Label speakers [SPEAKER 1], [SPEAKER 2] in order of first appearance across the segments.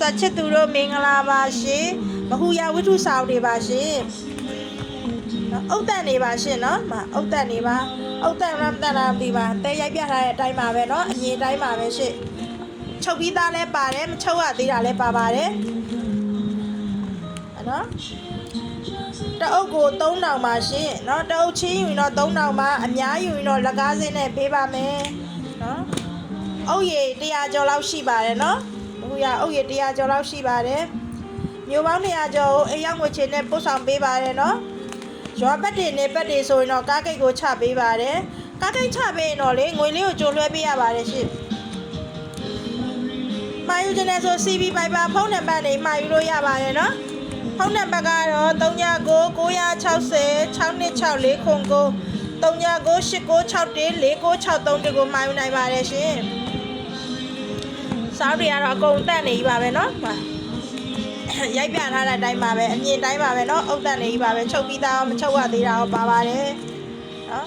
[SPEAKER 1] ဆွတ်ချစ်သူတို့မင်္ဂလာပါရှင်မဟူရဝိထုဆောင်တွေပါရှင်အုတ်တက်နေပါရှင်နော်အုတ်တက်နေပါအုတ်တက်ရမ်းတက်လာပြီပါတဲရိုက်ပြထားတဲ့အတိုင်းပါပဲနော်အမြင်တိုင်းပါပဲရှင်ချုပ်ပြီးသားလဲပါတယ်မချုပ်ရသေးတာလဲပါပါတယ်နော်တအုပ်ကို3000ပါရှင်နော်တအုပ်ချင်းယူရင်တော့3000ပါအများယူရင်တော့လက်ကားစင်းနဲ့ပေးပါမယ်နော်အုပ်ရည်100ကျော်လောက်ရှိပါတယ်နော်ဟိုရအုပ်ရည်100ကျော်လောက်ရှိပါတယ်မျိုးပေါင်း200ကျော်ကိုအိမ်ရောက်ငွေချေနဲ့ပို့ဆောင်ပေးပါတယ်နော်ရွာပတ်တွေနေပတ်တွေဆိုရင်တော့ကားကိတ်ကိုချပေးပါတယ်ကားကိတ်ချပေးရင်တော့လေငွေလေးကိုကြိုလွှဲပေးရပါတယ်ရှင်မှာယူခြင်းနဲ့ဆို CB Viber ဖုန်းနံပါတ်နဲ့မှာယူလို့ရပါတယ်နော်ဖုန်းနံပါတ်ကတော့39 960 626 409 39 8961 4963ကိုမှာယူနိုင်ပါတယ်ရှင်စောက်တွေကတော့အကုန်တက်နေပြီပါပဲเนาะရိုက်ပြထားတဲ့အတိုင်းပါပဲအမြင်တိုင်းပါပဲเนาะအုတ်တက်နေပြီပါပဲချုပ်ပြီးသားမချုပ်ရသေးတာတော့ပါပါတယ်เนาะ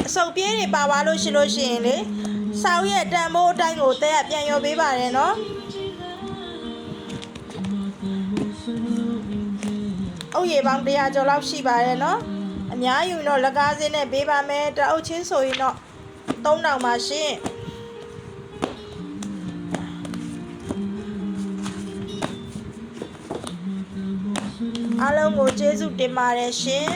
[SPEAKER 1] အစုပ်ပြေးတွေပါသွားလို့ရှိရင်လေစောက်ရဲ့တန်ဖိုးအတိုင်းကိုတဲကပြန်ရောပေးပါတယ်เนาะအုပ်ရည်ပေါင်း100ကျော်လောက်ရှိပါတယ်เนาะအများယူတော့လက်ကားစင်းနဲ့ပေးပါမယ်တအုပ်ချင်းဆိုရင်တော့3000ပါရှင်အားလုံးကိုကျေးဇူးတင်ပါတယ်ရှင်